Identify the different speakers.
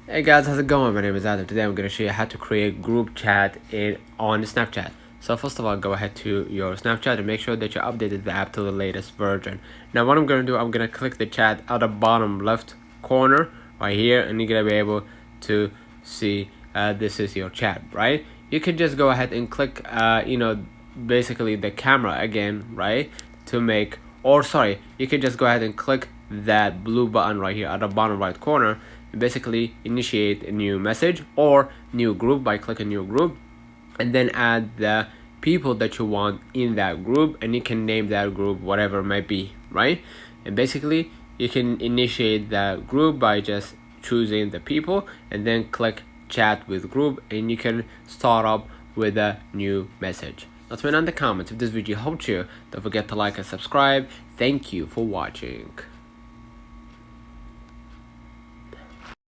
Speaker 1: Hey guys, how's it going? My name is Adam. Today I'm going to show you how to create group chat on Snapchat. So first of all, go ahead to your Snapchat and make sure that you updated the app to the latest version. Now what I'm going to do, I'm going to click the chat at the bottom left corner right here, and you're going to be able to see this is your chat, right? You can just go ahead and click, basically the camera again, right? To make, or sorry, you can just go ahead and click that blue button right here at the bottom right corner, basically initiate a new message or new group by clicking new group, and then add the people that you want in that group, and you can name that group whatever it might be, right? And basically you can initiate that group by just choosing the people and then click chat with group, and you can start up with a new message. Let me know in the comments if this video helped you. Don't forget to like and subscribe. Thank you for watching.